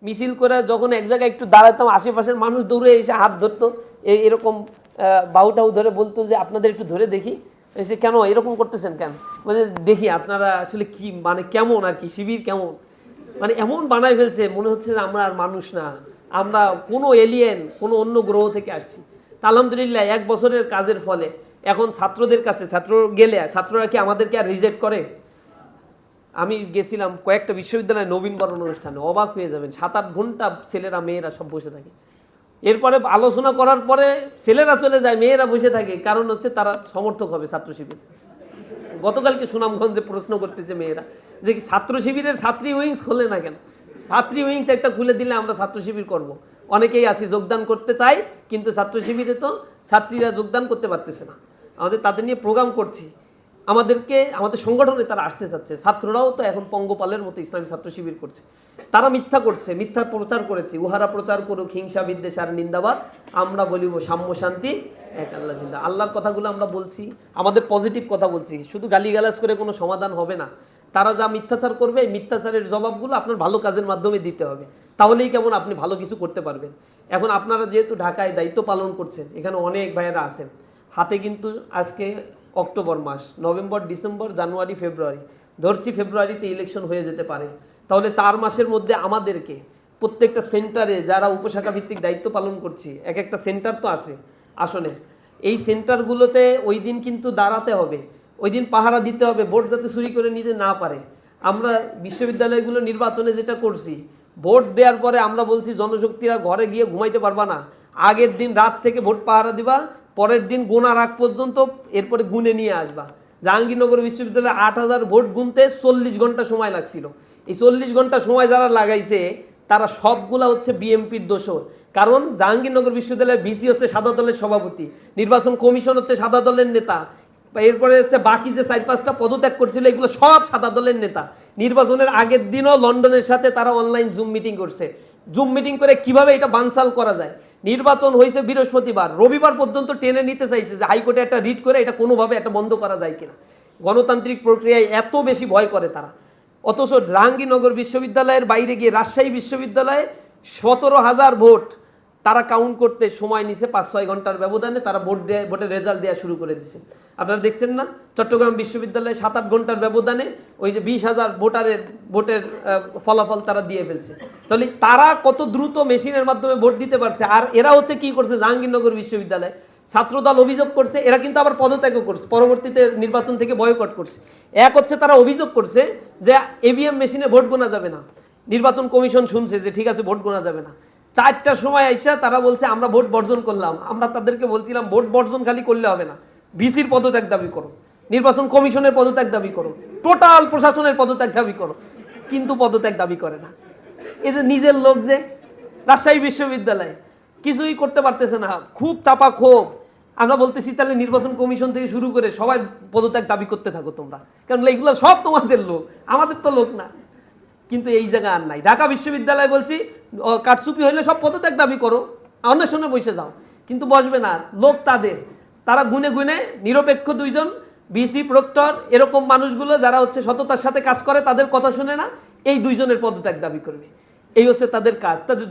মিছিল করে যখন এক জায়গায় একটু দাঁড়াতাম, আশেপাশের মানুষ দৌড়ে এসে হাত ধরতো, এরকম বাহুটাও ধরে বলতো যে আপনাদের একটু ধরে দেখি। এসে কেন এরকম করতেছেন কেন, মানে দেখি আপনারা আসলে কি মানে কেমন আর কি, শিবির কেমন, মানে এমন বানায় ফেলছে মনে হচ্ছে যে আমরা আর মানুষ না, আমরা কোনো এলিয়েন, কোনো অন্য গ্রহ থেকে আসছি। তা আলহামদুলিল্লাহ 1 বছরের কাজের ফলে এখন ছাত্রদের কাছে, ছাত্র গেলে ছাত্ররা কি আমাদেরকে আর রিজেক্ট করে? আমি গেছিলাম কয়েকটা বিশ্ববিদ্যালয়ে নবীনবরণ অনুষ্ঠানে, অবাক হয়ে যাবেন, 7-8 ঘন্টা ছেলেরা মেয়েরা সব বসে থাকে। এরপরে আলোচনা করার পরে ছেলেরা চলে যায়, মেয়েরা বসে থাকে, কারণ হচ্ছে তারা সমর্থক হবে ছাত্র শিবির। গতকালকে সুনামগঞ্জে প্রশ্ন করতেছে মেয়েরা যে ছাত্র শিবিরের ছাত্রী উইংস খোলে না কেন, ছাত্রী উইংস একটা খুলে দিলে আমরা ছাত্র শিবির করবো। অনেকেই আসি যোগদান করতে চাই, কিন্তু ছাত্র শিবিরে তো ছাত্রীরা যোগদান করতে পারতেছে না। আমাদের তাদের নিয়ে প্রোগ্রাম করছি, আমাদের সংগঠনে তারা আসতে চাচ্ছে। ছাত্ররাও তো এখন পঙ্গপালের মতো ইসলামী ছাত্র শিবির করছে। তারা মিথ্যা করছে, মিথ্যা প্রচার করেছে, উহারা প্রচার করুক হিংসা বিদ্বেষ আর নিন্দাবাদ, আমরা বলিব সাম্য শান্তি এক আল্লাহ জিন্দা। আল্লাহর কথাগুলো আমরা বলছি, আমাদের পজিটিভ কথা বলছি, শুধু গালিগালাজ করে কোনো সমাধান হবে না। তারা যা মিথ্যাচার করবে, এই মিথ্যাচারের জবাবগুলো আপনার ভালো কাজের মাধ্যমে দিতে হবে, তাহলেই কেমন আপনি ভালো কিছু করতে পারবেন। এখন আপনারা যেহেতু ঢাকায় দায়িত্ব পালন করছেন, এখানে অনেক ভাইয়েরা আছেন, হাতে কিন্তু আজকে অক্টোবর মাস, নভেম্বর, ডিসেম্বর, জানুয়ারি, ফেব্রুয়ারি, ধরছি ফেব্রুয়ারিতে ইলেকশন হয়ে যেতে পারে। তাহলে 4 মাসের মধ্যে আমাদেরকে প্রত্যেকটা সেন্টারে যারা উপশাখা ভিত্তিক দায়িত্ব পালন করছি, এক একটা সেন্টার তো আছে আসনের, এই সেন্টারগুলোতে ওই দিন কিন্তু দাঁড়াতে হবে, ওই দিন পাহারা দিতে হবে, ভোট যাতে চুরি করে নিতে না পারে। আমরা বিশ্ববিদ্যালয়গুলো নির্বাচনে যেটা করছি, ভোট দেওয়ার পরে আমরা বলছি জনশক্তিরা ঘরে গিয়ে ঘুমাইতে পারবা না, আগের দিন রাত থেকে ভোট পাহারা দিবা, পরের দিন গোনার আগ পর্যন্ত, এরপরে গুনে নিয়ে আসবা। জাহাঙ্গীরনগর বিশ্ববিদ্যালয়ে 8000 ভোট গুনতে 40 ঘন্টা সময় লাগছিল। এই 40 ঘন্টা সময় যারা লাগাইছে তারা সবগুলা হচ্ছে বিএমপির দোষর। কারণ জাহাঙ্গীরনগর বিশ্ববিদ্যালয়ের ভিসি হচ্ছে সাদা দলের সভাপতি, নির্বাচন কমিশন হচ্ছে সাদা দলের নেতা, এরপরে হচ্ছে বাকি যে 4-5টা পদত্যাগ করছিল এগুলো সব সাদা দলের নেতা। নির্বাচনের আগের দিনও লন্ডনের সাথে তারা অনলাইন জুম মিটিং করছে, জুম মিটিং করে কিভাবে এটা বানচাল করা যায়। নির্বাচন হয়েছে বৃহস্পতিবার, রবিবার পর্যন্ত টেনে নিতে চাইছে যে হাইকোর্টে একটা রিট করে এটা কোনোভাবে একটা বন্ধ করা যায় কিনা। গণতান্ত্রিক প্রক্রিয়ায় এত বেশি ভয় করে তারা। অথচ জাহাঙ্গীরনগর বিশ্ববিদ্যালয়ের বাইরে গিয়ে রাজশাহী বিশ্ববিদ্যালয়ে 17,000 ভোট তারা কাউন্ট করতে সময় নিছে 5-6 ঘন্টার ব্যবধানে, তারা ভোটের রেজাল্ট দেওয়া শুরু করে দিচ্ছে। আপনারা দেখছেন না, চট্টগ্রাম বিশ্ববিদ্যালয়ে 7-8 ঘন্টার ব্যবধানে ওই যে 20,000 ভোটের ফলাফল তারা দিয়ে ফেলছে। তাহলে তারা কত দ্রুত মেশিনের মাধ্যমে ভোট দিতে পারছে। আর এরা হচ্ছে কি করছে, জাহাঙ্গীরনগর বিশ্ববিদ্যালয়ে ছাত্রদল অভিযোগ করছে, এরা কিন্তু আবার পদত্যাগও করছে, পরবর্তীতে নির্বাচন থেকে বয়কট করছে। এক হচ্ছে তারা অভিযোগ করছে যে ইভিএম মেশিনে ভোট গোনা যাবে না, নির্বাচন কমিশন শুনছে যে ঠিক আছে ভোট গোনা যাবে না, 4টার সময় আইসা তারা বলছে আমরা ভোট বর্জন করলাম। আমরা তাদেরকে বলছিলাম ভোট বর্জন খালি করলে হবে না, ভিসির পদত্যাগ দাবি করো, নির্বাচন কমিশনের পদত্যাগ দাবি করো, টোটাল প্রশাসনের পদত্যাগ দাবি করো, কিন্তু পদত্যাগ দাবি করে না। এই যে নিজের লোক যে রাজশাহী বিশ্ববিদ্যালয়ে কিছুই করতে পারতেছে না, খুব চাপা ক্ষোভ। আমরা বলতেছি তাহলে নির্বাচন কমিশন থেকে শুরু করে সবাই পদত্যাগ দাবি করতে থাকো তোমরা, কারণ এইগুলো সব তোমাদের লোক, আমাদের তো লোক না। কিন্তু এই জায়গা আর নাই। ঢাকা বিশ্ববিদ্যালয় বলছি কারচুপি হইলে সব পদত্যাগ দাবি করো, অন্বেষণে বসে যাও, কিন্তু বসবে না, লোক তাদের, তারা গুনে গুনে নিরপেক্ষ 2 জন বিসি প্রক্টর এরকম মানুষগুলো যারা হচ্ছে সততার সাথে কাজ করে, তাদের কথা শুনে না, এই 2 জনের পদত্যাগ দাবি করবে, এই হচ্ছে তাদের কাজ। তাদের